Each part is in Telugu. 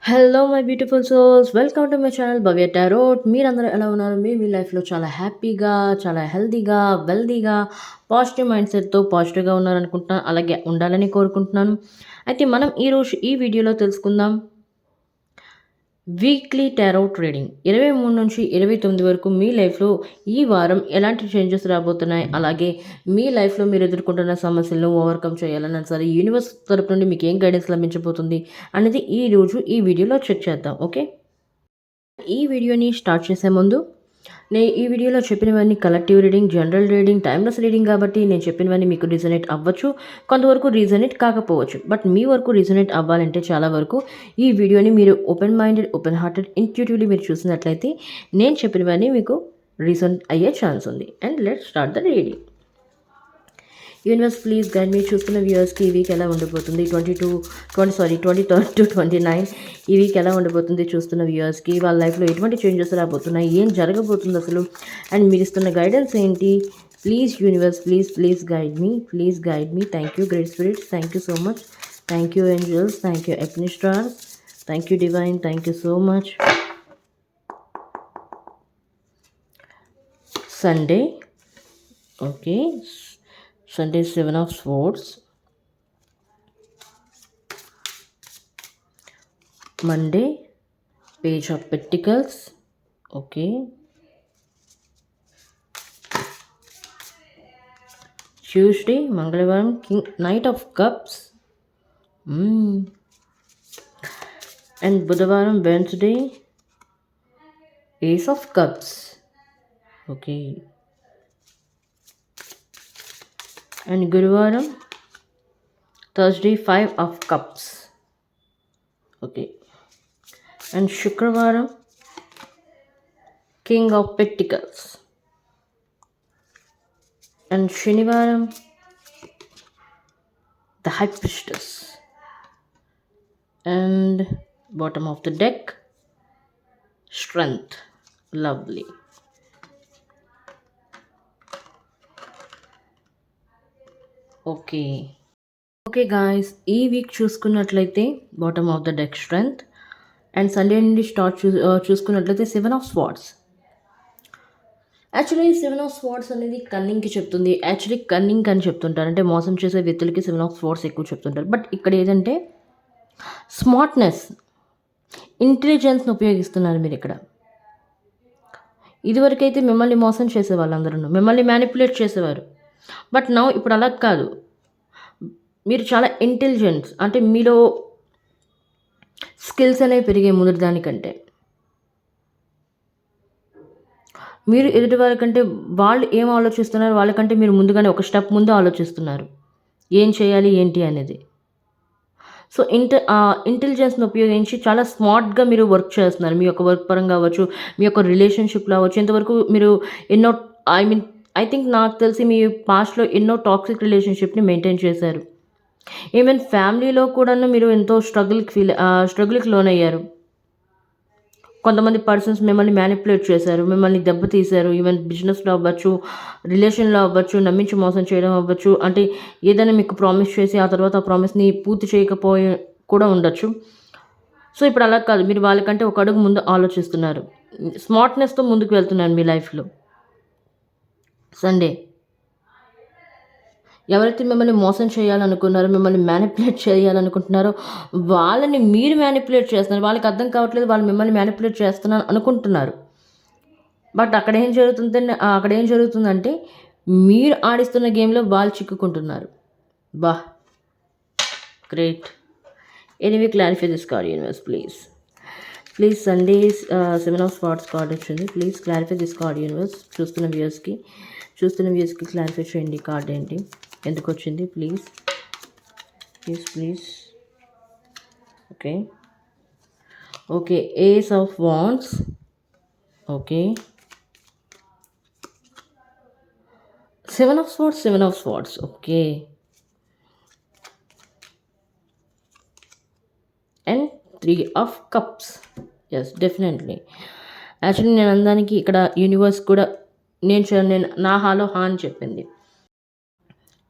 Hello my beautiful souls, welcome to my channel Bhavya tarot. మీరందరూ ఎలా ఉన్నారు? మీ లైఫ్లో చాలా హ్యాపీగా, చాలా హెల్తీగా, వెల్తీగా, పాజిటివ్ మైండ్ సెట్తో పాజిటివ్గా ఉన్నారనుకుంటున్నాను. అలాగే ఉండాలని కోరుకుంటున్నాను. అయితే మనం ఈరోజు ఈ వీడియోలో తెలుసుకుందాం వీక్లీ టారోట్ రీడింగ్ 23 నుంచి 29 వరకు మీ లైఫ్లో ఈ వారం ఎలాంటి చేంజెస్ రాబోతున్నాయి, అలాగే మీ లైఫ్లో మీరు ఎదుర్కొంటున్న సమస్యలను ఓవర్కమ్ చేయాలన్నా సరే యూనివర్స్ తరపు నుండి మీకు ఏం గైడెన్స్ లభించబోతుంది అనేది ఈ వీడియోలో చెక్ చేద్దాం. ఓకే, ఈ వీడియోని స్టార్ట్ చేసే ముందు నేను ఈ వీడియోలో చెప్పినవన్నీ collective reading, general reading, timeless reading కాబట్టి నేను చెప్పినవన్నీ మీకు రీజనేట్ అవ్వచ్చు, కొంతవరకు రీజనేట్ కాకపోవచ్చు. బట్ మీ వరకు రీజనేట్ అవ్వాలంటే చాలా వరకు ఈ వీడియోని మీరు open minded, open hearted, intuitively మీరు చూసినట్లయితే నేను చెప్పినవన్నీ మీకు రీజన్ అయ్యే ఛాన్స్ ఉంది. And let's start the reading. Universe please guide me. చూస్తున్న వ్యూవర్స్కి ఈ వీక్ ఎలా ఉండబోతుంది? 23rd to 29 ఈ వీక్ ఎలా ఉండబోతుంది? చూస్తున్న వ్యూవర్స్కి వాళ్ళ లైఫ్లో ఎటువంటి చేంజెస్ రాబోతున్నాయి, ఏం జరగబోతుంది అసలు, అండ్ మీరు ఇస్తున్న గైడెన్స్ ఏంటి? Please universe, please guide me. Thank you great spirits, thank you so much, thank you angels, thank you ancestors, thank you divine, thank you so much. Sunday, okay, Sunday 7 of Swords, Monday Page of Pentacles, okay, Tuesday Mangalavaram Knight of Cups, and Budhavaram Wednesday Ace of Cups, okay, and Guruvaram Thursday 5 of Cups, okay, and Shukravaram King of Pentacles, and Shanivaram the High Priestess, and bottom of the deck Strength. Lovely. Okay guys, ఈ వీక్ చూసుకున్నట్లయితే bottom of the deck strength, and Sunday నుండి చూసుకున్నట్లయితే 7 of Swords. Actually 7 of Swords అనేది కన్నింగ్కి చెప్తుంది. యాక్చువల్లీ కన్నింగ్ అని చెప్తుంటారు, అంటే మోసం చేసే వ్యక్తులకి 7 of Swords ఎక్కువ చెప్తుంటారు. బట్ ఇక్కడ ఏదంటే స్మార్ట్నెస్, ఇంటెలిజెన్స్ని ఉపయోగిస్తున్నారు మీరు ఇక్కడ. ఇదివరకైతే మిమ్మల్ని మోసం చేసే వాళ్ళందరూ మిమ్మల్ని మ్యానిపులేట్ చేసేవారు. బట్ నౌ ఇప్పుడు అలా కాదు, మీరు చాలా ఇంటెలిజెన్స్, అంటే మీలో స్కిల్స్ అనేవి పెరిగాయి ముందు దానికంటే. మీరు ఎదుటి వారికంటే వాళ్ళు ఏం ఆలోచిస్తున్నారు వాళ్ళకంటే మీరు ముందుగానే ఒక స్టెప్ ముందు ఆలోచిస్తున్నారు ఏం చేయాలి ఏంటి అనేది. సో ఇంటెలిజెన్స్ని ఉపయోగించి చాలా స్మార్ట్గా మీరు వర్క్ చేస్తున్నారు. మీ యొక్క వర్క్ పరంగా అవ్వచ్చు, మీ యొక్క రిలేషన్షిప్లో అవ్వచ్చు. ఇంతవరకు మీరు ఎన్నో ఐ థింక్ నాకు తెలిసి మీ పాస్ట్లో ఎన్నో టాక్సిక్ రిలేషన్షిప్ని మెయింటైన్ చేశారు. ఈవెన్ ఫ్యామిలీలో కూడాను మీరు ఎంతో స్ట్రగుల్కి లోనయ్యారు. కొంతమంది పర్సన్స్ మిమ్మల్ని మ్యానిపులేట్ చేశారు, మిమ్మల్ని దెబ్బతీశారు. ఈవెన్ బిజినెస్లో అవ్వచ్చు, రిలేషన్లో అవ్వచ్చు, నమ్మించి మోసం చేయడం అవ్వచ్చు. అంటే ఏదైనా మీకు ప్రామిస్ చేసి ఆ తర్వాత ఆ ప్రామిస్ని పూర్తి చేయకపోయి కూడా ఉండొచ్చు. సో ఇప్పుడు అలా కాదు, మీరు వాళ్ళకంటే ఒక అడుగు ముందు ఆలోచిస్తున్నారు, స్మార్ట్నెస్తో ముందుకు వెళ్తున్నారు మీ లైఫ్లో. సండే ఎవరైతే మిమ్మల్ని మోసం చేయాలనుకున్నారో, మిమ్మల్ని మ్యానిపులేట్ చేయాలనుకుంటున్నారో వాళ్ళని మీరు మ్యానిపులేట్ చేస్తున్నారు. వాళ్ళకి అర్థం కావట్లేదు, వాళ్ళు మిమ్మల్ని మ్యానిపులేట్ చేస్తున్నారు అనుకుంటున్నారు. బట్ అక్కడ ఏం జరుగుతుందంటే మీరు ఆడిస్తున్న గేమ్లో వాళ్ళు చిక్కుకుంటున్నారు. బా great. Anyway clarify this card universe please. Sunday 7 of Swords card వచ్చింది. Please clarify this card universe. చూస్తున్న వ్యూస్కి క్లారిఫై చేయండి కార్డ్ ఏంటి, ఎందుకు వచ్చింది. Please. Okay, Ace of Wands, okay, 7 of Swords, okay, and 3 of Cups. Yes, definitely. Actually నేను అందరికి ఇక్కడ యూనివర్స్ కూడా నేను నా హాలో అని చెప్పింది.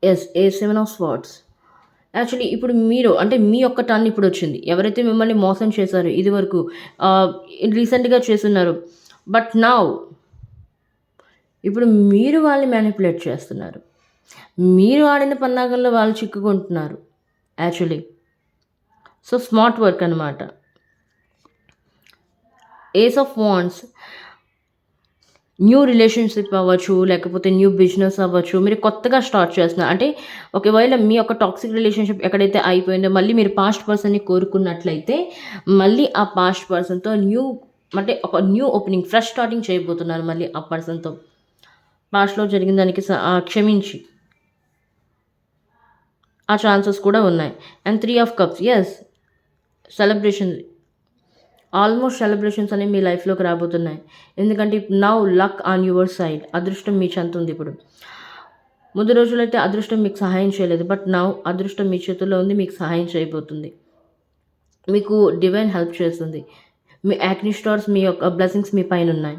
Yes, A7 of Swords. Actually ఇప్పుడు మీరు అంటే మీ యొక్క టర్న్ ఇప్పుడొచ్చింది. ఎవరైతే మిమ్మల్ని మోసం చేశారో ఇదివరకు ఆహ్, రీసెంట్‌గా చేసున్నారు. బట్ నౌ ఇప్పుడు మీరు వాళ్ళని మ్యానిపులేట్ చేస్తున్నారు. మీరు ఆడిన పన్నాగంలో వాళ్ళు చిక్కుకుంటున్నారు యాక్చువల్లీ. సో, స్మార్ట్ వర్క్ అనమాట. Ace of wands new relationship అవ్వచ్చు, లేకపోతే న్యూ బిజినెస్ అవ్వచ్చు. మీరు కొత్తగా స్టార్ట్ చేస్తున్నారు. అంటే ఒకవేళ మీ యొక్క టాక్సిక్ రిలేషన్‌షిప్ ఎక్కడైతే అయిపోయిందో మళ్ళీ మీరు పాస్ట్ పర్సన్‌ని కోరుకున్నట్లయితే, మళ్ళీ ఆ పాస్ట్ పర్సన్‌తో అంటే ఒక న్యూ ఓపెనింగ్, ఫ్రెష్ స్టార్టింగ్ చేయబోతున్నారు మళ్ళీ ఆ పర్సన్‌తో. పాస్ట్‌లో జరిగిన దానికి క్షమించి. ఆ ఛాన్సెస్ కూడా ఉన్నాయి. And 3 of cups yes. Celebration almost celebrations అనేవి మీ లైఫ్‌లోకి రాబోతున్నాయి. ఎందుకంటే now luck on your side. అదృష్టం మీ చెంతుంది ఇప్పుడు. ముందు రోజులైతే అదృష్టం మీకు సహాయం చేయలేదు. బట్ నౌ అదృష్టం మీ చేతుల్లో ఉంది. మీకు సహాయం చేయబోతుంది. మీకు డివైన్ హెల్ప్ చేస్తుంది. మీ యాక్ని స్టార్స్ మీ యొక్క బ్లెస్సింగ్స్ మీ పైనున్నాయి.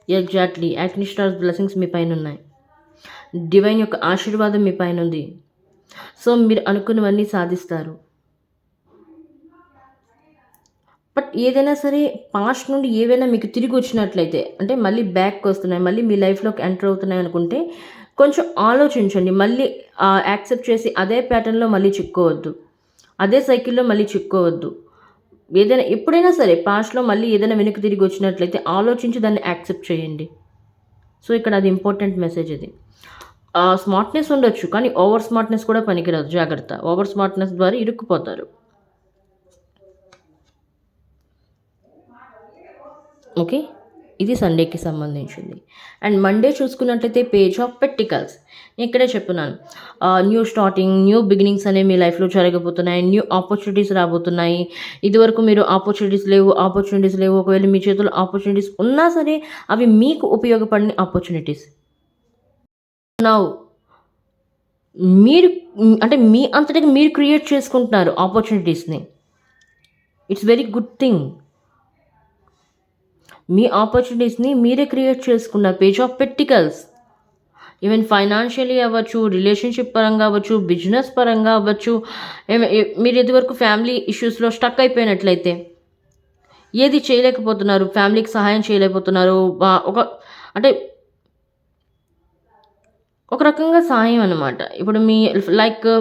ఎగ్జాక్ట్‌లీ. యాక్ని స్టార్స్ బ్లెస్సింగ్స్ మీ పైనున్నాయి. డివైన్ యొక్క ఆశీర్వాదం మీ పైనుంది. సో, మీరు అనుకున్నవన్నీ సాధిస్తారు. బట్ ఏదైనా సరే పాస్ట్ నుండి ఏవైనా మీకు తిరిగొచ్చినట్లయితే, అంటే మళ్ళీ బ్యాక్‌కొస్తున్నాయి, మళ్ళీ మీ లైఫ్‌లోకి ఎంటర్ అవుతున్నాయనుకుంటే, కొంచెం ఆలోచించండి. మళ్ళీ యాక్సెప్ట్ చేసి అదే ప్యాటర్న్‌లో మళ్ళీ చిక్కోవద్దు. అదే సైకిల్‌లో మళ్ళీ చిక్కోవద్దు. ఏదైనా ఎప్పుడైనా సరే పాస్ట్‌లో మళ్ళీ ఏదైనా వెనక్కి తిరిగొచ్చినట్లయితే ఆలోచించి దాన్ని యాక్సెప్ట్ చేయండి. సో, ఇక్కడ అది ఇంపార్టెంట్ మెసేజ్ ఇది. స్మార్ట్‌నెస్ ఉండొచ్చు. కానీ ఓవర్ స్మార్ట్‌నెస్ కూడా పనికిరాదు. జాగ్రత్త. ఓవర్ స్మార్ట్‌నెస్ ద్వారా ఇరుక్కుపోతారు. ఓకే. ఇది సండేకి సంబంధించింది. అండ్ మండే చూసుకున్నట్లయితే పేజ్ ఆఫ్ పెంటికల్స్. ఇక్కడే చెప్తున్నాను. న్యూ స్టార్టింగ్, న్యూ బిగినింగ్స్ అనేవి మీ లైఫ్‌లో జరగబోతున్నాయి. న్యూ ఆపర్చునిటీస్ రాబోతున్నాయి. ఇదివరకు మీరు ఆపర్చునిటీస్ లేవు. ఒకవేళ మీ చేతుల్లో ఆపర్చునిటీస్ ఉన్నా సరే అవి మీకు ఉపయోగపడని ఆపర్చునిటీస్. నౌ మీరు అంటే మీ అంతటికి మీరు క్రియేట్ చేసుకుంటున్నారు ఆపర్చునిటీస్‌ని. It's very good thing. మీ ఆపర్చునిటీస్‌ని మీరే క్రియేట్ చేసుకున్నారు. Page of pentacles. Even financially అవ్వచ్చు, రిలేషన్‌షిప్ పరంగా అవ్వచ్చు, బిజినెస్ పరంగా అవ్వచ్చు. మీరు ఇదివరకు ఫ్యామిలీ ఇష్యూస్‌లో స్టక్ అయిపోయినట్లయితే, ఏది చేయలేకపోతున్నారు, ఫ్యామిలీకి సహాయం చేయలేకపోతున్నారు. ఒక అంటే ఒక రకంగా సాయం అనమాట. ఇప్పుడు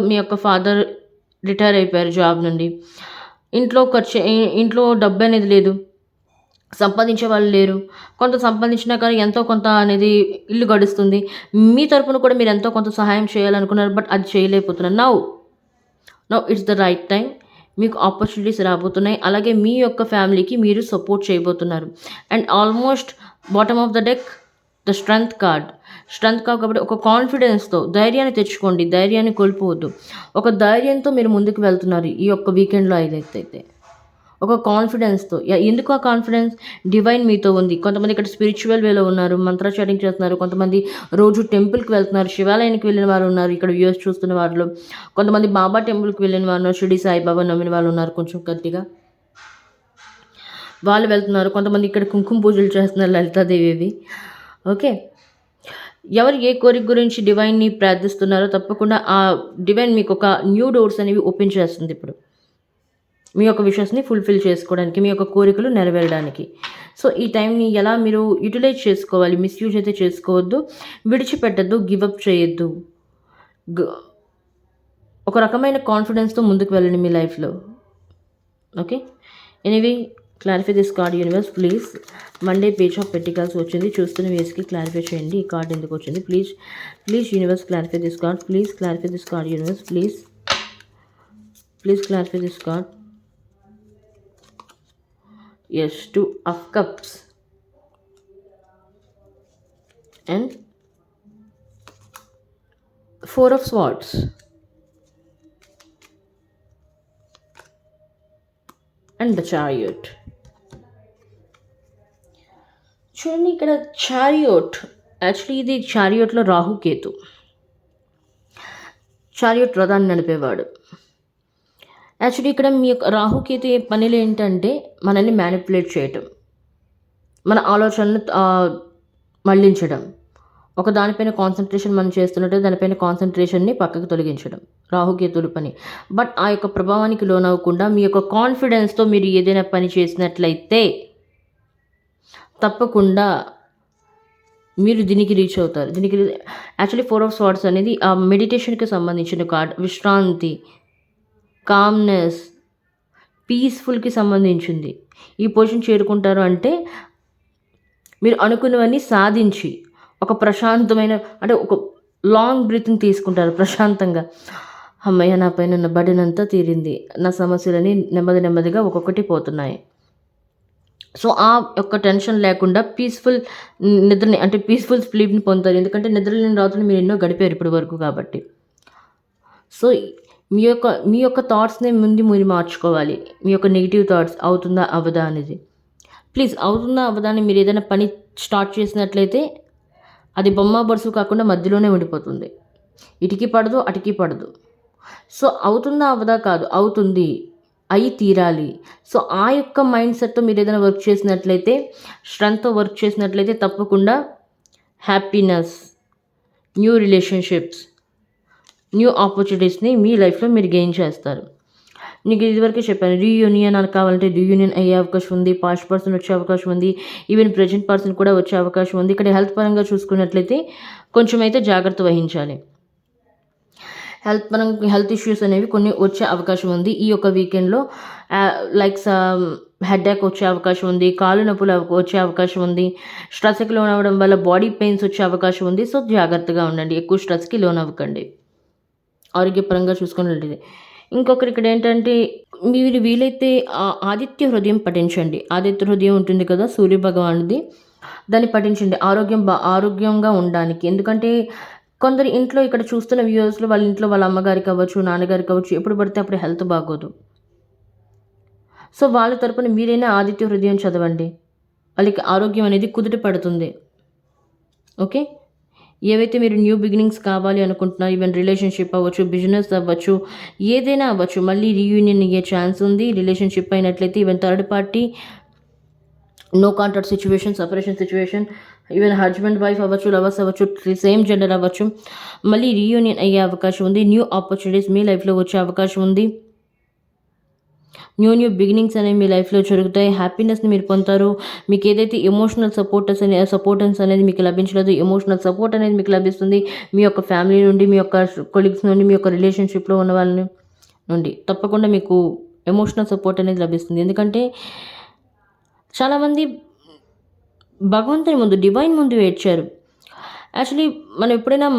మీ యొక్క ఫాదర్ రిటైర్ అయిపోయారు జాబ్ నుండి. ఇంట్లో డబ్బనేది లేదు. సంపాదించే వాళ్ళు లేరు. కొంత సంపాదించినా కానీ ఎంతో కొంత అనేది ఇల్లు గడుస్తుంది. మీ తరపున కూడా మీరు ఎంతో కొంత సహాయం చేయాలనుకున్నారు. బట్ అది చేయలేకపోతున్నారు. Now it's the right time. మీకు ఆపర్చునిటీస్ రాబోతున్నాయి. అలాగే మీ యొక్క ఫ్యామిలీకి మీరు సపోర్ట్ చేయబోతున్నారు. And almost bottom of the deck the strength card కాబట్టి ఒక కాన్ఫిడెన్స్‌తో ధైర్యాన్ని తెచ్చుకోండి. ధైర్యాన్ని కోల్పోవద్దు. ఒక ధైర్యంతో మీరు ముందుకు వెళ్తున్నారు ఈ యొక్క వీకెండ్‌లో అయితే. ఒక కాన్ఫిడెన్స్‌తో ఎందుకు ఆ కాన్ఫిడెన్స్? డివైన్ మీతో ఉంది. కొంతమంది ఇక్కడ స్పిరిచ్యువల్ వేలో ఉన్నారు. మంత్రాచరింగ్ చేస్తున్నారు. కొంతమంది రోజు టెంపుల్‌కి వెళ్తున్నారు. శివాలయానికి వెళ్ళిన వారు ఉన్నారు. ఇక్కడ వ్యూయర్స్ చూస్తున్న వారిలో. కొంతమంది బాబా టెంపుల్‌కి వెళ్ళిన వారు ఉన్నారు. షిరిడి సాయిబాబా నమ్మిన వాళ్ళు ఉన్నారు కొంచెం గట్టిగా. వాళ్ళు వెళ్తున్నారు. కొంతమంది ఇక్కడ కుంకుమ పూజలు చేస్తున్నారు లలితాదేవివి. ఓకే. ఎవరు ఏ కోరిక గురించి డివైన్‌ని ప్రార్థిస్తున్నారో తప్పకుండా ఆ డివైన్ మీకొక న్యూ డోర్స్ అనేవి ఓపెన్ చేస్తుంది ఇప్పుడు. మీ యొక్క విషెస్‌ని ఫుల్‌ఫిల్ చేసుకోవడానికి, మీ యొక్క కోరికలు నెరవేరడానికి. సో, ఈ టైంని ఎలా మీరు యుటిలైజ్ చేసుకోవాలి. మిస్‌యూజ్ అయితే చేసుకోవద్దు. విడిచిపెట్టొద్దు. గివ్ అప్ చేయొద్దు. గ్ ఒక రకమైన కాన్ఫిడెన్స్‌తో ముందుకు వెళ్ళండి మీ లైఫ్‌లో. Okay. Anyway clarify this card universe please. Monday page of pentacles వచ్చింది. చూస్తున్న వ్యూయర్స్‌కి క్లారిఫై చేయండి. ఈ కార్డ్ ఎందుకు వచ్చింది? Please universe clarify this card. Please clarify this card universe please. Please clarify this card. Yes, 2 of cups and 4 of swords and the chariot. చూడండి ఇక్కడ చారియోట్. యాక్చువల్లీ ఇది చారియోట్లో రాహుకేతు. చారియోట్ రథాన్ని నడిపేవాడు. యాక్చువల్లీ ఇక్కడ మీ యొక్క రాహుకేతు పనులు ఏంటంటే మనల్ని మ్యానిపులేట్ చేయటం, మన ఆలోచనలు మళ్ళించడం, ఒక దానిపైన కాన్సంట్రేషన్ మనం చేస్తున్నట్టే దానిపైన కాన్సంట్రేషన్ని పక్కకు తొలగించడం రాహుకేతుల పని. బట్ ఆ యొక్క ప్రభావానికి లోనవ్వకుండా మీ యొక్క కాన్ఫిడెన్స్తో మీరు ఏదైనా పని చేసినట్లయితే తప్పకుండా మీరు దీనికి రీచ్ అవుతారు. దీనికి యాక్చువల్లీ 4 ఆఫ్ స్వార్డ్స్ అనేది ఆ మెడిటేషన్కి సంబంధించిన కార్డ్. విశ్రాంతి, కామ్నెస్, పీస్ఫుల్కి సంబంధించింది. ఈ పొజిషన్ చేరుకుంటారు అంటే మీరు అనుకున్నవన్నీ సాధించి ఒక ప్రశాంతమైన అంటే ఒక లాంగ్ బ్రీతింగ్ తీసుకుంటారు ప్రశాంతంగా. అమ్మయ్య, నా పైన ఉన్న బర్డెన్ అంతా తీరింది, నా సమస్యలని నెమ్మది నెమ్మదిగా ఒక్కొక్కటి పోతున్నాయి. సో ఆ యొక్క టెన్షన్ లేకుండా పీస్ఫుల్ నిద్రని అంటే పీస్ఫుల్ స్లీప్ని పొందుతారు. ఎందుకంటే నిద్రలేని రాత్రులు మీరు ఎన్నో గడిపారు ఇప్పటి వరకు కాబట్టి. సో మీ యొక్క థాట్స్ని ముందు మీరు మార్చుకోవాలి. మీ యొక్క నెగిటివ్ థాట్స్ అవుతుందా అవ్వదా అనేది. ప్లీజ్ అవుతుందా అవ్వదా అని మీరు ఏదైనా పని స్టార్ట్ చేసినట్లయితే అది బొమ్మ బొరుసు కాకుండా మధ్యలోనే ఉండిపోతుంది. ఇటుకి పడదు, అటుకి పడదు. సో అవుతుందా అవ్వదా కాదు, అవుతుంది, అయి తీరాలి. సో ఆ యొక్క మైండ్ సెట్తో మీరు ఏదైనా వర్క్ చేసినట్లయితే, స్ట్రెంగ్త్తో వర్క్ చేసినట్లయితే తప్పకుండా హ్యాపీనెస్, న్యూ రిలేషన్షిప్స్, న్యూ ఆపర్చునిటీస్ని మీ లైఫ్లో మీరు గెయిన్ చేస్తారు. నీకు ఇదివరకే చెప్పాను, రీయూనియన్ అని కావాలంటే రీయూనియన్ అయ్యే అవకాశం ఉంది. పాస్ట్ పర్సన్ వచ్చే అవకాశం ఉంది. ఈవెన్ ప్రజెంట్ పర్సన్ కూడా వచ్చే అవకాశం ఉంది. ఇక్కడ హెల్త్ పరంగా చూసుకున్నట్లయితే కొంచెం అయితే జాగ్రత్త వహించాలి. హెల్త్ ఇష్యూస్ అనేవి కొన్ని వచ్చే అవకాశం ఉంది ఈ యొక్క వీకెండ్లో. లైక్ హెడ్ఏక్ వచ్చే అవకాశం ఉంది, కాళ్ళు నొప్పులు వచ్చే అవకాశం ఉంది, స్ట్రెస్కి లోన్ అవ్వడం వల్ల బాడీ పెయిన్స్ వచ్చే అవకాశం ఉంది. సో జాగ్రత్తగా ఉండండి, ఎక్కువ స్ట్రెస్కి లోన్ అవ్వకండి, ఆరోగ్యపరంగా చూసుకున్నట్లయితే. ఇంకొకరు ఇక్కడ ఏంటంటే మీరు వీలైతే ఆదిత్య హృదయం పఠించండి. ఆదిత్య హృదయం ఉంటుంది కదా సూర్య భగవానుడిది, దాన్ని పఠించండి ఆరోగ్యంగా ఉండడానికి. ఎందుకంటే కొందరు ఇంట్లో ఇక్కడ చూస్తున్న వ్యూవర్స్లో వాళ్ళ ఇంట్లో వాళ్ళ అమ్మగారికి అవ్వచ్చు, నాన్నగారికి అవ్వచ్చు, ఎప్పుడు పడితే అప్పుడు హెల్త్ బాగోదు. సో వాళ్ళ తరపున మీరైనా ఆదిత్య హృదయం చదవండి, వాళ్ళకి ఆరోగ్యం అనేది కుదుట పడుతుంది. ఓకే, ఏవైతే మీరు న్యూ బిగినింగ్స్ కావాలి అనుకుంటున్నారో, ఈవెన్ రిలేషన్షిప్ అవ్వచ్చు, బిజినెస్ అవ్వచ్చు, ఏదైనా అవ్వచ్చు, మళ్ళీ రీయూనియన్ అయ్యే ఛాన్స్ ఉంది. రిలేషన్షిప్ అయినట్లయితే even third party, no contact situation, separation situation, even husband wife అవ్వచ్చు, లవర్స్ అవ్వచ్చు, సేమ్ జెండర్ అవ్వచ్చు, మళ్ళీ రీయూనియన్ అయ్యే అవకాశం ఉంది. న్యూ ఆపర్చునిటీస్ మీ లైఫ్లో వచ్చే అవకాశం ఉంది. న్యూ బిగినింగ్స్ అనేవి మీ లైఫ్లో జరుగుతాయి. హ్యాపీనెస్ని మీరు పొందుతారు. మీకు ఏదైతే ఎమోషనల్ సపోర్టర్స్ అనేది మీకు లభించలేదు, ఎమోషనల్ సపోర్ట్ అనేది మీకు లభిస్తుంది. మీ యొక్క ఫ్యామిలీ నుండి, మీ యొక్క కొలీగ్స్ నుండి, మీ యొక్క రిలేషన్షిప్లో ఉన్న వాళ్ళ నుండి తప్పకుండా మీకు ఎమోషనల్ సపోర్ట్ అనేది లభిస్తుంది. ఎందుకంటే చాలామంది భగవంతుని ముందు, డివైన్ ముందు ఏడ్చారు. యాక్చువల్లీ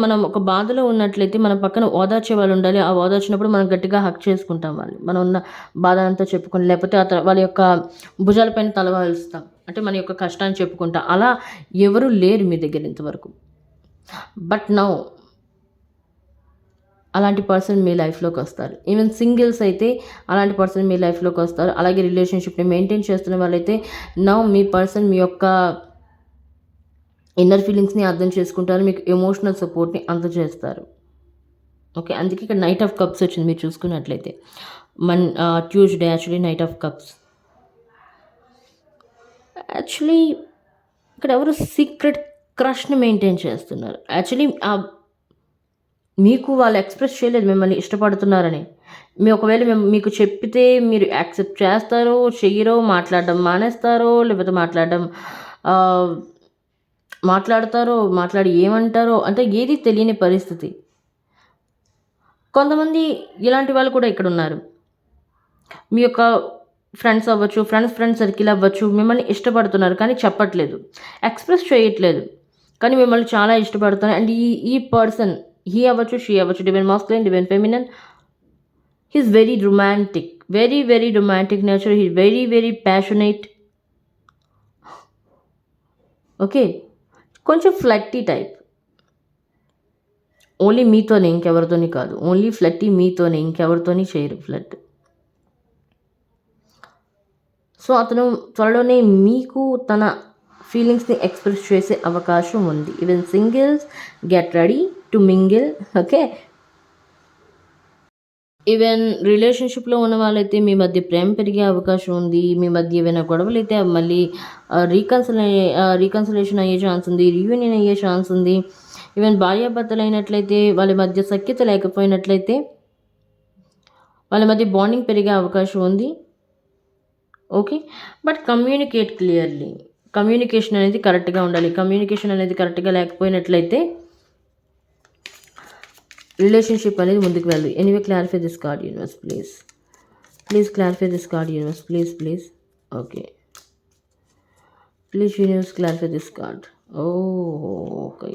మనం ఒక బాధలో ఉన్నట్లయితే మన పక్కన ఓదార్చే వాళ్ళు ఉండాలి. ఆ ఓదార్చినప్పుడు మనం గట్టిగా హక్ చేసుకుంటాం వాళ్ళు, మనం ఉన్న బాధ అంతా చెప్పుకొని, లేకపోతే వాళ్ళ యొక్క భుజాలపైన తలవాల్స్తాం, అంటే మన యొక్క కష్టాన్ని చెప్పుకుంటాం. అలా ఎవరు లేరు మీ దగ్గర ఇంతవరకు. బట్ నౌ అలాంటి పర్సన్ మీ లైఫ్లోకి వస్తారు. ఈవెన్ సింగిల్స్ అయితే అలాంటి పర్సన్ మీ లైఫ్లోకి వస్తారు. అలాగే రిలేషన్షిప్ని మెయింటైన్ చేస్తున్న వాళ్ళైతే నౌ మీ పర్సన్ మీ యొక్క ఇన్నర్ ఫీలింగ్స్ని అర్థం చేసుకుంటారు, మీకు ఎమోషనల్ సపోర్ట్ని అందజేస్తారు. ఓకే, అందుకే ఇక్కడ నైట్ ఆఫ్ కప్స్ వచ్చింది. మీరు చూసుకున్నట్లయితే Tuesday actually night of cups. Actually ఇక్కడ ఎవరు సీక్రెట్ క్రష్ని మెయింటైన్ చేస్తున్నారు. యాక్చువల్లీ మీకు వాళ్ళు ఎక్స్ప్రెస్ చేయలేదు మిమ్మల్ని ఇష్టపడుతున్నారని. ఒకవేళ మీకు చెప్పితే మీరు యాక్సెప్ట్ చేస్తారో చెయ్యరో, మాట్లాడడం మానేస్తారో, లేకపోతే మాట్లాడతారో, మాట్లాడి ఏమంటారో అంటే ఏది తెలియని పరిస్థితి. కొంతమంది ఇలాంటి వాళ్ళు కూడా ఇక్కడ ఉన్నారు. మీ యొక్క ఫ్రెండ్స్ అవ్వచ్చు, ఫ్రెండ్స్ సర్కిల్ అవ్వచ్చు, మిమ్మల్ని ఇష్టపడుతున్నారు కానీ చెప్పట్లేదు, ఎక్స్ప్రెస్ చేయట్లేదు, కానీ మిమ్మల్ని చాలా ఇష్టపడుతున్నారు. అండ్ ఈ పర్సన్ హీ అవ్వచ్చు, షీ అవ్వచ్చు, divine masculine, divine feminine, he's very romantic, very very romantic nature, he very very passionate. Okay, కొంచెం ఫ్లట్టీ టైప్, ఓన్లీ మీతోనే, ఇంకెవరితోని కాదు. ఓన్లీ ఫ్లట్టీ మీతోనే, ఇంకెవరితోని చేయరు ఫ్లట్. సో అతను త్వరలోనే మీకు తన ఫీలింగ్స్ని ఎక్స్ప్రెస్ చేసే అవకాశం ఉంది. Even singles get ready to mingle. Okay, even రిలేషన్షిప్లో ఉన్న వాళ్ళైతే మీ మధ్య ప్రేమ పెరిగే అవకాశం ఉంది. మీ మధ్య ఏమైనా గొడవలు అయితే మళ్ళీ రీకన్సిలేషన్ అయ్యే ఛాన్స్ ఉంది, రీయూనియన్ అయ్యే ఛాన్స్ ఉంది. ఈవెన్ భార్యాభర్తలు అయినట్లయితే వాళ్ళ మధ్య సఖ్యత లేకపోయినట్లయితే వాళ్ళ మధ్య బాండింగ్ పెరిగే అవకాశం ఉంది. Okay. But communicate clearly. Communication అనేది కరెక్ట్గా ఉండాలి. కమ్యూనికేషన్ అనేది కరెక్ట్గా లేకపోయినట్లయితే రిలేషన్షిప్ అనేది ముందుకు వెళ్ళదు. Anyway clarify this card universe please. Please clarify this card universe please. Okay. Please universe clarify this card. Okay.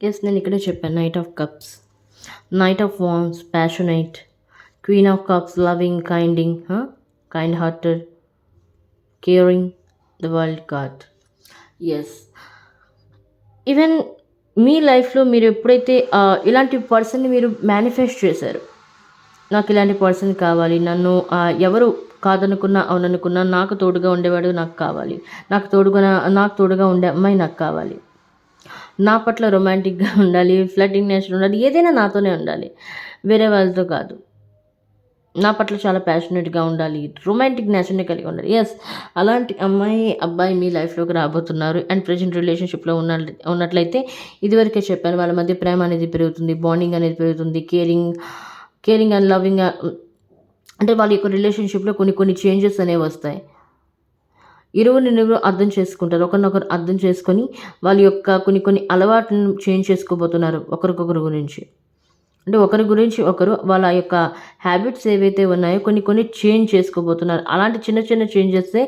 Yes, నేను ఇక్కడే చెప్పాను. Knight of cups, knight of wands, passionate, queen of cups, loving, kind hearted, caring, the world card. Yes, even మీ లైఫ్లో మీరు ఎప్పుడైతే ఇలాంటి పర్సన్ని మీరు మేనిఫెస్ట్ చేశారు, నాకు ఇలాంటి పర్సన్ కావాలి, నన్ను ఎవరు కాదనుకున్నా అవుననుకున్నా నాకు తోడుగా ఉండేవాడు నాకు కావాలి, నాకు తోడుగా ఉండే అమ్మాయి నాకు కావాలి, నా పట్ల రొమాంటిక్గా ఉండాలి, ఫ్లర్టింగ్ నేచర్ ఉండాలి, ఏదైనా నాతోనే ఉండాలి, వేరే వాళ్ళతో కాదు, నా పట్ల చాలా ప్యాషనెట్గా ఉండాలి, రొమాంటిక్ నేచర్ని కలిగి ఉండాలి. ఎస్, అలాంటి అబ్బాయి మీ లైఫ్లోకి రాబోతున్నారు. అండ్ ప్రజెంట్ రిలేషన్షిప్లో ఉన్నట్లయితే ఇదివరకే చెప్పాను, వాళ్ళ మధ్య ప్రేమ అనేది పెరుగుతుంది, బాండింగ్ అనేది పెరుగుతుంది, కేరింగ్ అండ్ లవింగ్, అంటే వాళ్ళ యొక్క రిలేషన్షిప్లో కొన్ని చేంజెస్ అనేవి వస్తాయి. ఇరువురు అర్థం చేసుకుంటారు, ఒకరినొకరు అర్థం చేసుకొని వాళ్ళ యొక్క కొన్ని అలవాట్లను చేంజ్ చేసుకోబోతున్నారు ఒకరికొకరు గురించి. అంటే ఒకరి గురించి ఒకరు వాళ్ళ యొక్క హ్యాబిట్స్ ఏవైతే ఉన్నాయో కొన్ని చేంజ్ చేసుకోబోతున్నారు. అలాంటి చిన్న చేంజెసే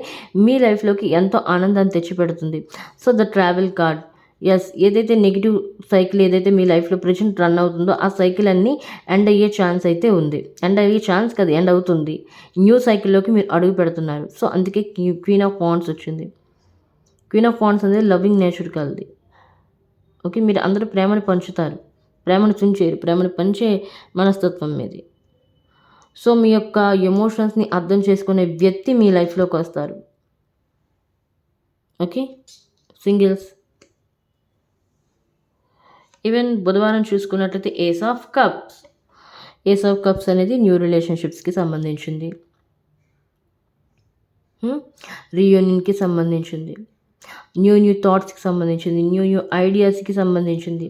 మీ లైఫ్లోకి ఎంతో ఆనందాన్ని తెచ్చిపెడుతుంది. So the travel card. Yes, ఏదైతే నెగిటివ్ సైకిల్ ఏదైతే మీ లైఫ్లో ప్రెజెంట్ రన్ అవుతుందో ఆ సైకిల్ అన్నీ ఎండ్ అయ్యే ఛాన్స్ అయితే ఉంది. ఎండ్ అవుతుంది. న్యూ సైకిల్లోకి మీరు అడుగు పెడుతున్నారు. సో అందుకే క్వీన్ ఆఫ్ వాండ్స్ వచ్చింది. క్వీన్ ఆఫ్ వాండ్స్ అనేది లవింగ్ నేచర్ కలది. ఓకే, మీరు అందరూ ప్రేమను పంచుతారు, ప్రేమను చుంచేరు, ప్రేమను పంచే మనస్తత్వం మీది. సో మీ యొక్క ఎమోషన్స్ని అర్థం చేసుకునే వ్యక్తి మీ లైఫ్లోకి వస్తారు. Okay, singles. ఈవెన్ బుధవారం చూసుకున్నట్లయితే ఏస్ ఆఫ్ కప్స్ అనేది న్యూ రిలేషన్షిప్స్కి సంబంధించింది, రీయూనియన్కి సంబంధించింది, న్యూ థాట్స్కి సంబంధించింది, న్యూ ఐడియాస్కి సంబంధించింది.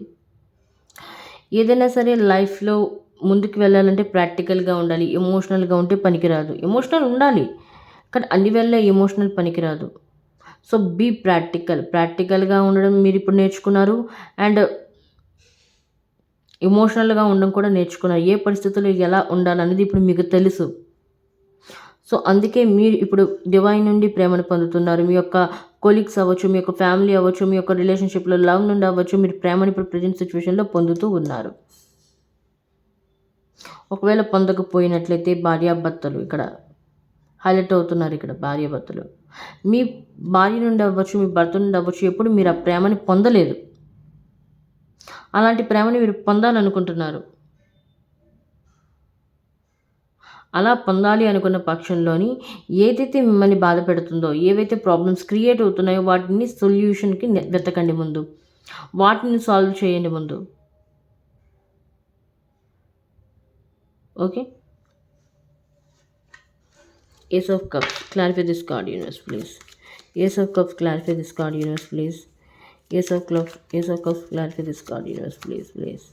ఏదైనా సరే లైఫ్లో ముందుకు వెళ్ళాలంటే ప్రాక్టికల్గా ఉండాలి. ఎమోషనల్గా ఉంటే పనికిరాదు. ఎమోషనల్ ఉండాలి కానీ అన్ని వేళ ఎమోషనల్ పనికిరాదు. సో బీ ప్రాక్టికల్గా ఉండడం మీరు ఇప్పుడు నేర్చుకున్నారు. అండ్ ఎమోషనల్గా ఉండడం కూడా నేర్చుకున్నారు. ఏ పరిస్థితుల్లో ఎలా ఉండాలనేది ఇప్పుడు మీకు తెలుసు. సో అందుకే మీరు ఇప్పుడు డివైన్ నుండి ప్రేమను పొందుతున్నారు. మీ యొక్క కొలీగ్స్ అవ్వచ్చు, మీ యొక్క ఫ్యామిలీ అవ్వచ్చు, మీ యొక్క రిలేషన్షిప్లో లవ్ నుండి అవ్వచ్చు, మీరు ప్రేమను ఇప్పుడు ప్రజెంట్ సిచ్యువేషన్లో పొందుతూ ఉన్నారు. ఒకవేళ పొందకపోయినట్లయితే భార్యాభర్తలు ఇక్కడ హైలైట్ అవుతున్నారు. ఇక్కడ భార్యాభర్తలు మీ భార్య నుండి అవ్వచ్చు, మీ భర్త నుండి అవ్వచ్చు, ఎప్పుడు మీరు ఆ ప్రేమని పొందలేదు. అలాంటి ప్రేమని మీరు పొందాలనుకుంటున్నారు. అలా పొందాలి అనుకున్న పక్షంలోని ఏదైతే మిమ్మల్ని బాధ పెడుతుందో, ఏవైతే ప్రాబ్లమ్స్ క్రియేట్ అవుతున్నాయో వాటిని సొల్యూషన్కి వెతకండి ముందు, వాటిని సాల్వ్ చేయండి ముందు. Okay, ace of cups, clarify this card universe please. Ace of cups, clarify this card universe please. Ace of cups, clarify this card universe please.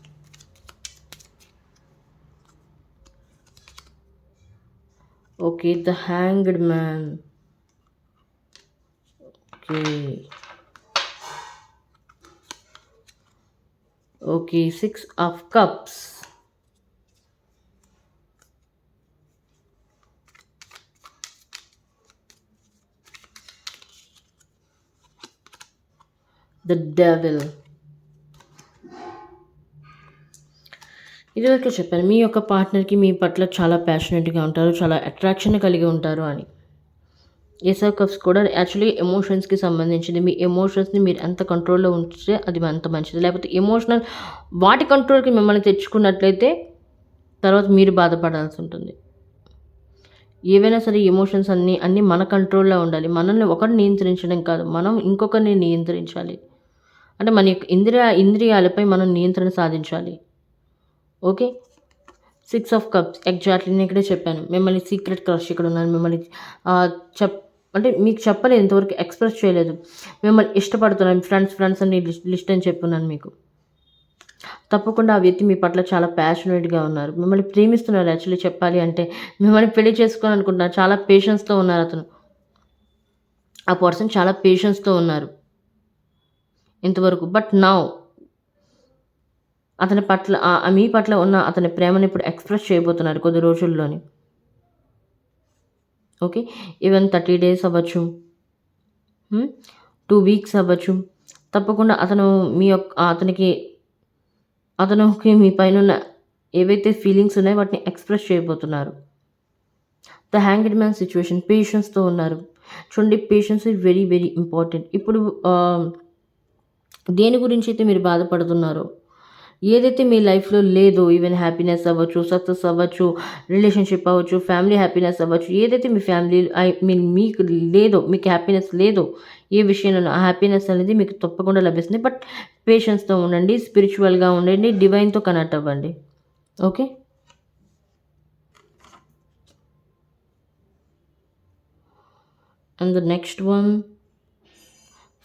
Okay, the Hanged Man. Okay, 6 of Cups. The Devil. ఇదివరకు చెప్పాను, మీ యొక్క పార్ట్నర్కి మీ పట్ల చాలా ప్యాషనెట్గా ఉంటారు, చాలా అట్రాక్షన్ కలిగి ఉంటారు అని. ఏస్ ఆఫ్ కప్స్ కూడా యాక్చువల్లీ ఎమోషన్స్కి సంబంధించింది. మీ ఎమోషన్స్ని మీరు ఎంత కంట్రోల్లో ఉంచితే అది అంత మంచిది. లేకపోతే ఎమోషనల్ వాటి కంట్రోల్కి మిమ్మల్ని తెచ్చుకున్నట్లయితే తర్వాత మీరు బాధపడాల్సి ఉంటుంది. ఏవైనా సరే ఎమోషన్స్ అన్నీ మన కంట్రోల్లో ఉండాలి. మనల్ని ఒకరు నియంత్రించడం కాదు, మనం ఇంకొకరిని నియంత్రించాలి. అంటే మన యొక్క ఇంద్రియాలపై మనం నియంత్రణ సాధించాలి. ఓకే, 6 ఆఫ్ కప్స్ ఎగ్జాక్ట్లీ నేను ఇక్కడే చెప్పాను. మిమ్మల్ని సీక్రెట్ క్రష్ ఇక్కడ ఉన్నారు, మిమ్మల్ని అంటే మీకు చెప్పలేదు, ఇంతవరకు ఎక్స్‌ప్రెస్ చేయలేదు. మిమ్మల్ని ఇష్టపడుతున్నాను, ఫ్రెండ్స్ అని లిస్ట్ అని చెప్పున్నాను మీకు. తప్పకుండా ఆ వ్యక్తి మీ పట్ల చాలా ప్యాషనేట్‌గా ఉన్నారు. మిమ్మల్ని ప్రేమిస్తున్నారు యాక్చువల్లీ చెప్పాలి అంటే. మిమ్మల్ని పెళ్లి చేసుకోవాలనుకుంటున్నారు. చాలా పేషెన్స్‌తో ఉన్నారతను. ఆ పర్సన్ చాలా పేషెన్స్‌తో ఉన్నారు ఇంతవరకు. బట్ నౌ అతని పట్ల మీ పట్ల ఉన్న అతని ప్రేమని ఇప్పుడు ఎక్స్‌ప్రెస్ చేయబోతున్నారు కొద్ది రోజుల్లోనే. ఓకే. ఈవెన్ 30 డేస్ అవ్వచ్చు. 2 వీక్స్ అవ్వచ్చు. తప్పకుండా అతనికి మీ పైనున్న ఏవైతే ఫీలింగ్స్ ఉన్నాయో వాటిని ఎక్స్‌ప్రెస్ చేయబోతున్నారు. ద హ్యాంగ్డ్ మ్యాన్ సిట్యుయేషన్ పేషెన్స్‌తో ఉన్నారు. చూడండి, patience is very very important. ఇప్పుడు దేని గురించైతే మీరు బాధపడుతున్నారో, ఏదైతే మీ లైఫ్‌లో లేదో, ఈవెన్ హ్యాపీనెస్ అవ్వచ్చు, సక్సెస్ అవ్వచ్చు, రిలేషన్‌షిప్ అవ్వచ్చు, ఫ్యామిలీ హ్యాపీనెస్ అవ్వచ్చు, ఏదైతే మీ ఫ్యామిలీ మీకు లేదో, మీకు హ్యాపీనెస్ లేదో, ఏ విషయంలోనో ఆ హ్యాపీనెస్ అనేది మీకు తప్పకుండా లభిస్తుంది. బట్ పేషెన్స్‌తో ఉండండి, స్పిరిచువల్‌గా ఉండండి, డివైన్‌తో కనెక్ట్ అవ్వండి. Okay. And the next one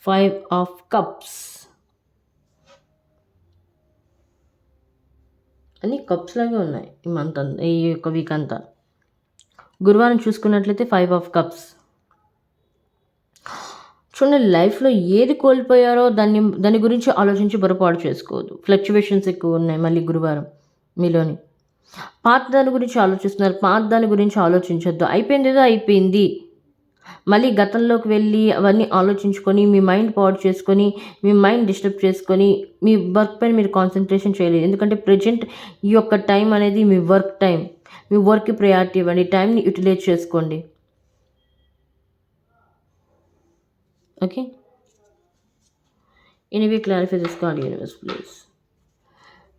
5 of cups. అన్నీ కప్స్ లాగే ఉన్నాయి ఈ యొక్క వీక్ అంతా. గురువారం చూసుకున్నట్లయితే 5 ఆఫ్ కప్స్. చూడండి, లైఫ్‌లో ఏది కోల్పోయారో దాని గురించి ఆలోచించి పొరపాటు చేసుకోవద్దు. ఫ్లక్చువేషన్స్ ఎక్కువ ఉన్నాయి మళ్ళీ గురువారం మీలోని. పాత దాని గురించి ఆలోచిస్తున్నారు. పాత దాని గురించి ఆలోచించొద్దు. అయిపోయిందేదో అయిపోయింది. మళ్ళీ గతంలోకి వెళ్ళి అవన్నీ ఆలోచించుకొని, మీ మైండ్ పాడు చేసుకొని, మీ మైండ్ డిస్టర్బ్ చేసుకొని, మీ వర్క్ పైన మీరు కాన్సంట్రేషన్ చేయలేదు. ఎందుకంటే ప్రెజెంట్ ఈ యొక్క టైం అనేది మీ వర్క్ టైం. మీ వర్క్‌కి ప్రయారిటీ ఇవ్వండి. టైంని యుటిలైజ్ చేసుకోండి. Okay. Anyway clarify this card universe please.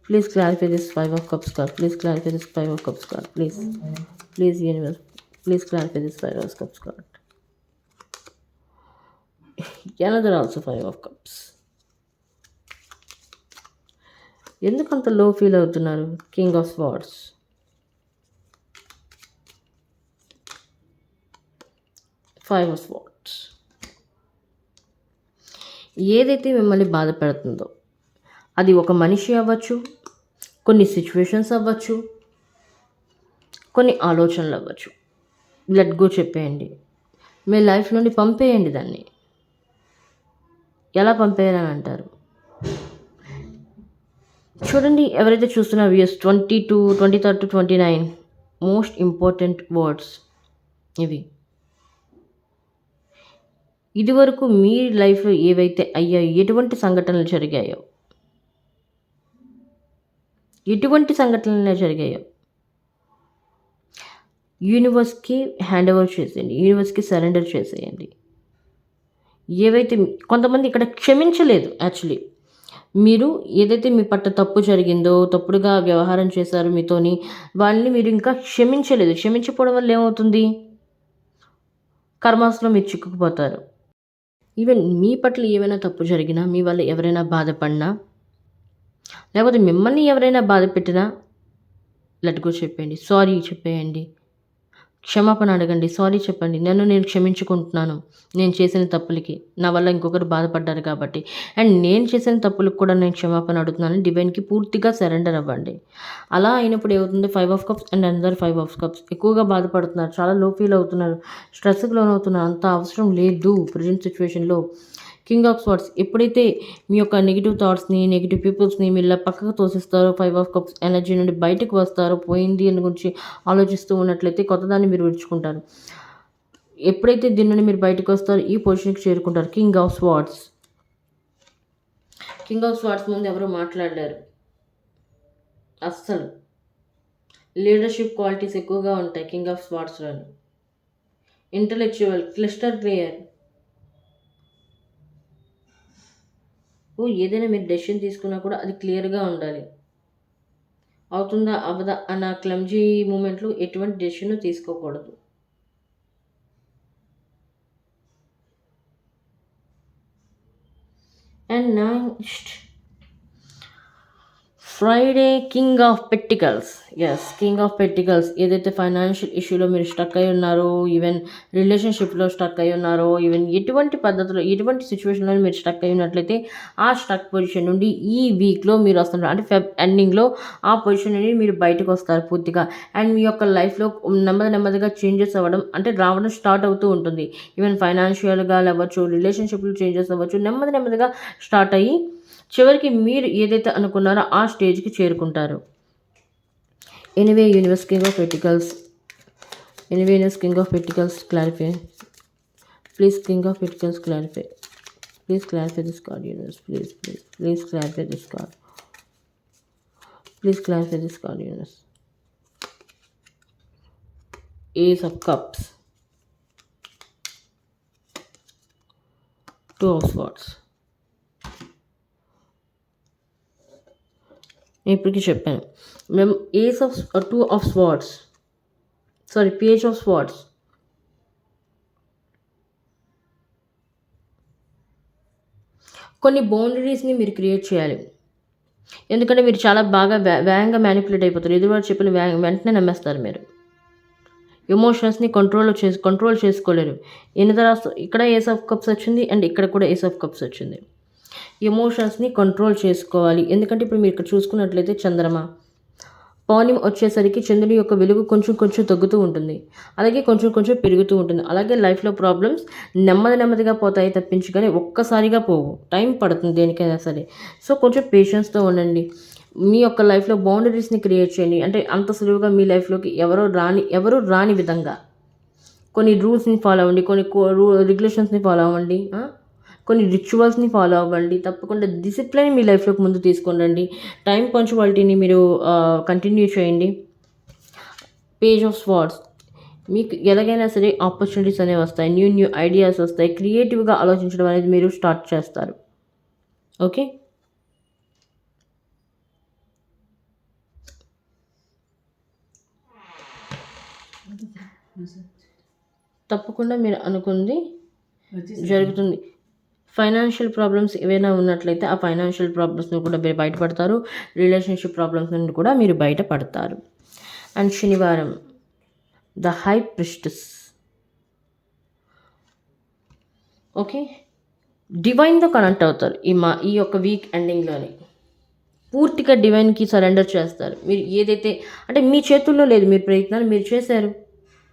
Please clarify this 5 of cups card. Please clarify this 5 of cups card. Please. Please universe. Please clarify this 5 of cups card. Another also 5 of cups. ఎందుకంత లో ఫీల్ అవుతున్నారు? King of swords. 5 of swords. ఏదైతే మిమ్మల్ని బాధ పెడుతుందో, అది ఒక మనిషి అవ్వచ్చు, కొన్ని సిచ్యువేషన్స్ అవ్వచ్చు, కొన్ని ఆలోచనలు అవ్వచ్చు. లెట్ గో చెప్పేయండి. మీ లైఫ్ నుండి పంపేయండి దాన్ని. ఎలా పంపేయాలని అంటారు? చూడండి, ఎవరైతే చూస్తున్న views 22, 23 to 29 most important words ఇవి. ఇదివరకు మీ లైఫ్‌లో ఏవైతే అయ్యాయో, ఎటువంటి సంఘటనలు జరిగాయో యూనివర్స్‌కి హ్యాండ్ ఓవర్ చేసేయండి. యూనివర్స్‌కి సరెండర్ చేసేయండి. ఏవైతే కొంతమంది ఇక్కడ క్షమించలేదు యాక్చువల్లీ. మీరు ఏదైతే మీ పట్ల తప్పు జరిగిందో, తప్పుడుగా వ్యవహారం చేశారో మీతోని, వాళ్ళని మీరు ఇంకా క్షమించలేదు. క్షమించకపోవడం వల్ల ఏమవుతుంది? కర్మాస్‌లో మీరు చిక్కుకుపోతారు. ఈవెన్ మీ పట్ల ఏమైనా తప్పు జరిగినా, మీ వల్ల ఎవరైనా బాధపడినా, లేకపోతే మిమ్మల్ని ఎవరైనా బాధ పెట్టినా లెట్ గో చెప్పేయండి. సారీ చెప్పేయండి. క్షమాపణ అడగండి. సారీ చెప్పండి. నన్ను నేను క్షమించుకుంటున్నాను. నేను చేసిన తప్పులకి. నా వల్ల ఇంకొకరు బాధపడ్డారు కాబట్టి. అండ్ నేను చేసిన తప్పులకు కూడా నేను క్షమాపణ అడుగుతున్నాను. డివైన్‌కి పూర్తిగా సరెండర్ అవ్వండి. అలా అయినప్పుడు ఏమవుతుంది? 5 of cups and another 5 of cups. ఎక్కువగా బాధపడుతున్నారు. చాలా లో ఫీల్ అవుతున్నారు. స్ట్రెస్‌కి లోనవుతున్నారు. అంత అవసరం లేదు ప్రెజెంట్ సిట్యుయేషన్‌లో. King of swords. ఎప్పుడైతే మీ యొక్క నెగెటివ్ థాట్స్‌ని, నెగెటివ్ పీపుల్స్‌ని మీరు ఇలా పక్కకు తోసేస్తారో, 5 ఆఫ్ కప్స్ ఎనర్జీ నుండి బయటకు వస్తారో, పోయింది అని గురించి ఆలోచిస్తూ ఉన్నట్లయితే కొత్తదాన్ని మీరు విడుచుకుంటారు. ఎప్పుడైతే దీని నుండి మీరు బయటకు వస్తారో ఈ పొజిషన్‌కి చేరుకుంటారు. King of swords. King of swords ముందు ఎవరు మాట్లాడలేరు అస్సలు. లీడర్‌షిప్ క్వాలిటీస్ ఎక్కువగా ఉంటాయి కింగ్ ఆఫ్ స్వార్డ్స్‌లోని. Intellectual, cluster player. ఏదైనా మీరు డెసిషన్ తీసుకున్నా కూడా అది క్లియర్‌గా ఉండాలి. అవుతుందా? అవ్వదా? అన్న క్లమ్జీ మూమెంట్‌లో ఎటువంటి డెసిషన్ తీసుకోకూడదు. And next Friday king of pentacles. Yes, king of pentacles. ఏదైతే ఫైనాన్షియల్ ఇష్యూలో మీరు స్టక్ అయి ఉన్నారో, ఈవెన్ రిలేషన్‌షిప్‌లో స్టక్ అయి ఉన్నారో, ఈవెన్ ఎటువంటి పద్ధతిలో, ఎటువంటి సిట్యుయేషన్‌లో మీరు స్టక్ అయి ఉన్నట్లయితే, ఆ స్టక్ పొజిషన్ నుండి ఈ వీక్‌లో మీరు వస్తున్నారు. అంటే ఫెబ్ ఎండింగ్‌లో ఆ పొజిషన్ నుండి మీరు బయటకొస్తారు పూర్తిగా. అండ్ మీ యొక్క లైఫ్‌లో నెమ్మదిగా చేంజెస్ అవ్వడం, అంటే రావడం స్టార్ట్ అవుతూ ఉంటుంది. ఈవెన్ ఫైనాన్షియల్‌గా అవ్వచ్చు, రిలేషన్‌షిప్‌లో చేంజెస్ అవ్వచ్చు. నెమ్మదిగా స్టార్ట్ అయ్యి చివరికి మీరు ఏదైతే అనుకున్నారో ఆ స్టేజ్‌కి చేరుకుంటారు. Anyway universe king of pentacles. Anyway universe king of pentacles clarify. Please king of pentacles clarify. Please clarify this card, universe. Please clarify this card. Please clarify this card, universe. Ace of Cups. Two of Swords. నేను ఇప్పటికీ చెప్పాను. మేము ace of 2 of swords, sorry page of swords. కొన్ని బౌండరీస్ని మీరు క్రియేట్ చేయాలి. ఎందుకంటే మీరు చాలా బాగా వేగంగా మ్యానిపులేట్ అయిపోతారు. ఎదురువారు చెప్పిన వెంటనే నమ్మేస్తారు మీరు. ఎమోషన్స్ని కంట్రోల్ చేసుకోలేరు. ఇక్కడ ఏస్ ఆఫ్ కప్స్ వచ్చింది అండ్ ఇక్కడ కూడా ఏస్ ఆఫ్ కప్స్ వచ్చింది. ఎమోషన్స్ని కంట్రోల్ చేసుకోవాలి. ఎందుకంటే ఇప్పుడు మీరు ఇక్కడ చూసుకున్నట్లయితే చంద్రమ పౌర్ణమి వచ్చేసరికి చంద్రుని యొక్క వెలుగు కొంచెం తగ్గుతూ ఉంటుంది, అలాగే కొంచెం పెరుగుతూ ఉంటుంది. అలాగే లైఫ్లో ప్రాబ్లమ్స్ నెమ్మదిగా పోతాయి తప్పించి, కానీ ఒక్కసారిగా పోవు. టైం పడుతుంది దేనికైనా సరే. సో కొంచెం పేషెన్స్తో ఉండండి. మీ యొక్క లైఫ్లో బౌండరీస్ని క్రియేట్ చేయండి. అంటే అంత సులువుగా మీ లైఫ్లోకి ఎవరు రాని విధంగా కొన్ని రూల్స్ని ఫాలో అవ్వండి, కొన్ని రెగ్యులేషన్స్ని ఫాలో అవ్వండి, కొన్ని రిచువల్స్ని ఫాలో అవ్వండి. తప్పకుండా డిసిప్లిన్ మీ లైఫ్లోకి ముందు తీసుకొని టైం పంచువాలిటీని మీరు కంటిన్యూ చేయండి. Page of swords. మీకు ఎలాగైనా సరే ఆపర్చునిటీస్ అనేవి వస్తాయి, న్యూ ఐడియాస్ వస్తాయి. క్రియేటివ్గా ఆలోచించడం అనేది మీరు స్టార్ట్ చేస్తారు. ఓకే, తప్పకుండా మీరు అనుకుంది జరుగుతుంది. ఫైనాన్షియల్ ప్రాబ్లమ్స్ ఏవైనా ఉన్నట్లయితే ఆ ఫైనాన్షియల్ ప్రాబ్లమ్స్ని కూడా మీరు బయటపడతారు. రిలేషన్షిప్ ప్రాబ్లమ్స్ నుండి కూడా మీరు బయటపడతారు. అండ్ శనివారం ద హై ప్రిస్టెస్. ఓకే, డివైన్తో కనెక్ట్ అవుతారు ఈ యొక్క వీక్ ఎండింగ్లోని. పూర్తిగా డివైన్కి సరెండర్ చేస్తారు. మీరు ఏదైతే, అంటే మీ చేతుల్లో లేదు, మీరు ప్రయత్నాలు మీరు చేశారు,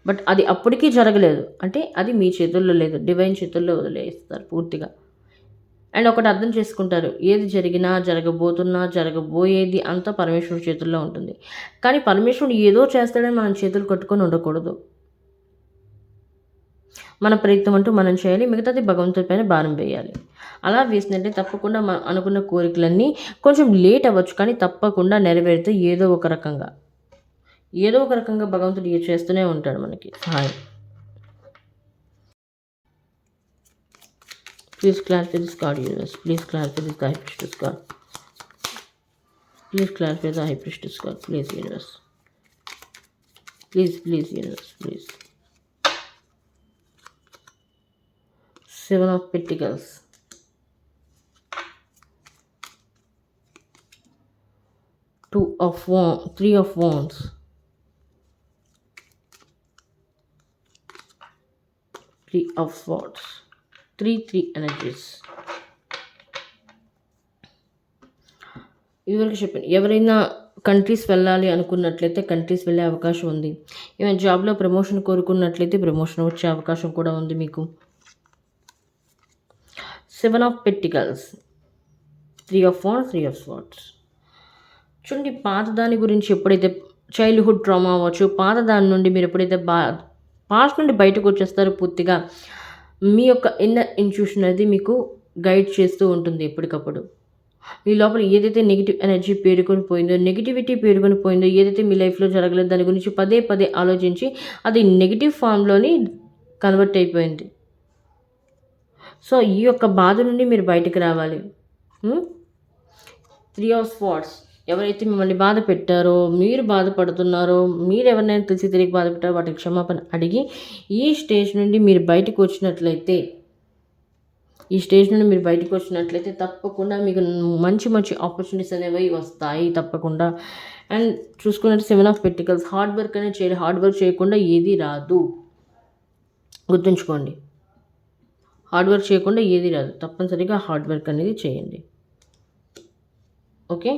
బట్ అది అప్పటికీ జరగలేదు, అంటే అది మీ చేతుల్లో లేదు, డివైన్ చేతుల్లో వదిలేస్తారు పూర్తిగా. అండ్ ఒకటి అర్థం చేసుకుంటారు, ఏది జరిగినా జరగబోయేది అంతా పరమేశ్వరుడి చేతుల్లో ఉంటుంది. కానీ పరమేశ్వరుడు ఏదో చేస్తాడని మనం చేతులు కట్టుకొని ఉండకూడదు. మన ప్రయత్నం అంటూ మనం చేయాలి, మిగతాది భగవంతుడి పైన భారం వేయాలి. అలా వేసినట్టే తప్పకుండా మనం అనుకున్న కోరికలన్నీ కొంచెం లేట్ అవ్వచ్చు, కానీ తప్పకుండా నెరవేరితే ఏదో ఒక రకంగా భగవంతుడు చేస్తూనే ఉంటాడు మనకి సహాయం. Please clarify this card, universe. Please clarify this High Priestess card. Please clarify the High Priestess card. Please, universe. Please, universe. Please. 7 of Pentacles. 3 of Wands. 3 of Swords. 3 energies. ఇదివరకు చెప్పాను, ఎవరైనా కంట్రీస్ వెళ్ళాలి అనుకున్నట్లయితే కంట్రీస్ వెళ్ళే అవకాశం ఉంది. ఏమైనా జాబ్లో ప్రమోషన్ కోరుకున్నట్లయితే ప్రమోషన్ వచ్చే అవకాశం కూడా ఉంది మీకు. 7 of Pentacles. 3 of Wands, 3 of Swords. చూడండి, పాత దాని గురించి ఎప్పుడైతే చైల్డ్హుడ్ ట్రామా అవ్వచ్చు, పాత దాని నుండి మీరు ఎప్పుడైతే పాస్ట్ నుండి బయటకు వచ్చేస్తారో పూర్తిగా మీ యొక్క ఇన్నర్ ఇంట్యూషన్ అనేది మీకు గైడ్ చేస్తూ ఉంటుంది ఎప్పటికప్పుడు. మీ లోపల ఏదైతే నెగిటివ్ ఎనర్జీ నెగిటివిటీ పేరుకొని పోయిందో, ఏదైతే మీ లైఫ్లో జరగలేదు దాని గురించి పదే ఆలోచించి అది నెగిటివ్ ఫామ్లోని కన్వర్ట్ అయిపోయింది. సో ఈ యొక్క బాధ నుండి మీరు బయటకు రావాలి. 3 of Swords. ఎవరైతే మిమ్మల్ని బాధ పెట్టారో, మీరు బాధపడుతున్నారో, మీరు ఎవరినైనా తెలియక బాధ పెట్టారో వాటికి క్షమాపణ అడిగి ఈ స్టేజ్ నుండి మీరు బయటకు వచ్చినట్లయితే ఈ స్టేజ్ నుండి మీరు బయటకు వచ్చినట్లయితే తప్పకుండా మీకు మంచి మంచి ఆపర్చునిటీస్ అనేవి వస్తాయి తప్పకుండా. అండ్ చూసుకున్నట్టు 7 ఆఫ్ పెంటికల్స్, హార్డ్ వర్క్ అనేది చేయాలి. హార్డ్ వర్క్ చేయకుండా ఏది రాదు, గుర్తుంచుకోండి. హార్డ్ వర్క్ చేయకుండా ఏది రాదు, తప్పనిసరిగా హార్డ్ వర్క్ అనేది చేయండి. ఓకే,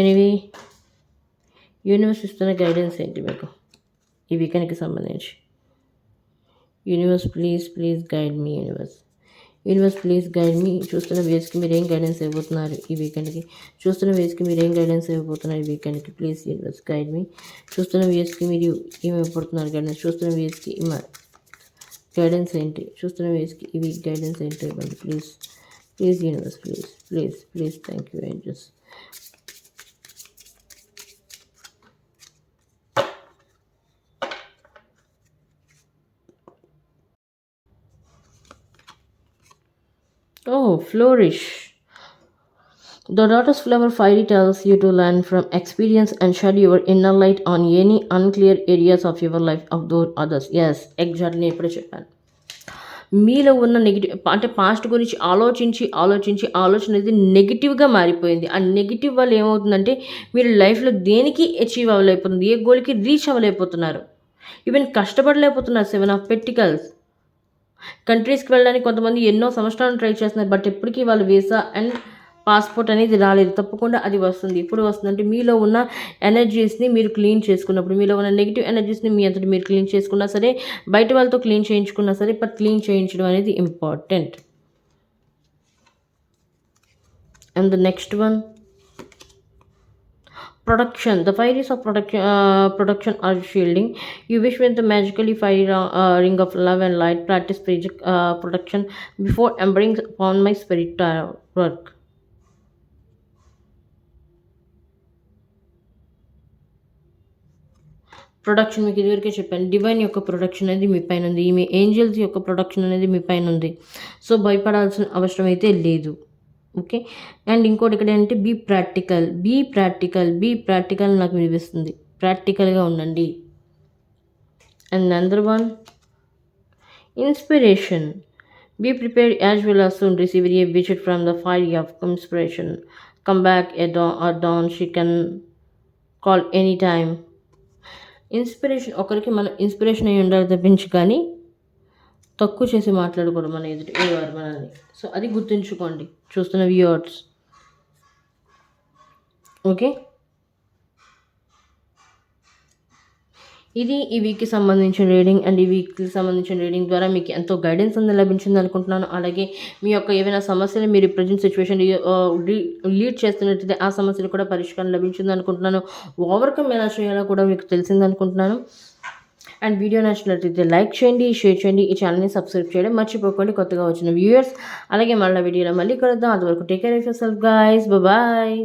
ఎనివి యూనివర్స్ ఇస్తున్న గైడెన్స్ ఏంటి మీకు ఈ వీకెండ్కి సంబంధించి? Universe please guide me. Universe please guide me. చూస్తున్న వేస్కి మీరు ఏం గైడెన్స్ ఇవ్వబోతున్నారు ఈ వీకెండ్కి? చూస్తున్న వేస్కి మీరు ఏం గైడెన్స్ ఇవ్వబోతున్నారు ఈ వీకెండ్కి? Please universe guide me. చూస్తున్న వేస్కి మీరు ఏమి ఇవ్వబోతున్నారు గైడెన్స్? చూస్తున్న వేస్కి గైడెన్స్ ఏంటి? చూస్తున్న వేస్కి ఈ వీక్ గైడెన్స్ ఏంటి ఇవ్వండి please universe, please. Thank you angels. Oh, flourish. The lotus flower fairy tells you to learn from experience and shed your inner light on any unclear areas of your life of those others. Yes, exactly. ఇప్పుడే చెప్పాను. మీలో ఉన్న నెగిటివ్ అంటే పాస్ట్ గురించి ఆలోచన అనేది నెగిటివ్గా మారిపోయింది. ఆ నెగిటివ్ వల్ల ఏమవుతుందంటే మీరు లైఫ్లో దేనికి అచీవ్ అవ్వలేకపోతుంది, ఏ గోల్కి రీచ్ అవ్వలేకపోతున్నారు, ఈవెన్ కష్టపడలేకపోతున్నారు. 7 ఆఫ్ పెంటికల్స్. కంట్రీస్కి వెళ్ళడానికి కొంతమంది ఎన్నో సంవత్సరాలు ట్రై చేస్తున్నారు, బట్ ఎప్పటికీ వాళ్ళు వీసా అండ్ పాస్పోర్ట్ అనేది రాలేదు. తప్పకుండా అది వస్తుంది. ఇప్పుడు వస్తుందంటే మీలో ఉన్న ఎనర్జీస్ని మీరు క్లీన్ చేసుకున్నప్పుడు, మీలో ఉన్న నెగిటివ్ ఎనర్జీస్ని మీ అంతటి మీరు క్లీన్ చేసుకున్నా సరే, బయట వాళ్ళతో క్లీన్ చేయించుకున్నా సరే, బట్ క్లీన్ చేయించడం అనేది important. And the next one, production. The fairies of production are shielding. You wish with the magically fiery ring of love and light. Practice production before embarking upon my spirit work. Production మీకు ఇదివరకే చెప్పాను. డివైన్ యొక్క ప్రొడక్షన్ అనేది మీ పైన ఉంది, మీ ఏంజల్స్ యొక్క ప్రొడక్షన్ అనేది మీ పైన ఉంది. సో భయపడాల్సిన అవసరం అయితే లేదు. ఓకే, అండ్ ఇంకోటి ఇక్కడ ఏంటంటే బీ ప్రాక్టికల్ నాకు వినిపిస్తుంది. ప్రాక్టికల్గా ఉండండి. And under one, inspiration. Be prepared as well as soon receive a visit from the fire of inspiration. Come back at dawn. She can call any time. Inspiration, ఒకరికి మన ఇన్స్పిరేషన్ అయ్యి ఉండాలి తప్పించి కానీ తక్కువ చేసి మాట్లాడకూడదు మన ఎదుటి వారు మనల్ని. సో అది గుర్తుంచుకోండి చూస్తున్న వ్యూవర్స్. ఓకే, ఇది ఈ వీక్కి సంబంధించిన రీడింగ్. అండ్ ఈ వీక్కి సంబంధించిన రీడింగ్ ద్వారా మీకు ఎంతో గైడెన్స్ అనేది లభించింది అనుకుంటున్నాను. అలాగే మీ యొక్క ఏవైనా సమస్యలు మీరు ప్రజెంట్ సిచ్యువేషన్ లీడ్ చేస్తున్నట్టయితే ఆ సమస్యలు కూడా పరిష్కారం లభించింది అనుకుంటున్నాను. ఓవర్కమ్ ఎలా చేయాలో కూడా మీకు తెలిసింది అనుకుంటున్నాను. అండ్ వీడియో నచ్చినట్లయితే లైక్ చేయండి, షేర్ చేయండి, ఈ ఛానల్ని సబ్స్క్రైబ్ చేయడం మర్చిపోకండి కొత్తగా వచ్చిన వ్యూవర్స్. అలాగే మళ్ళీ వీడియోలో మళ్ళీ కలుద్దాం. అంతవరకు take care of yourself guys. Bye.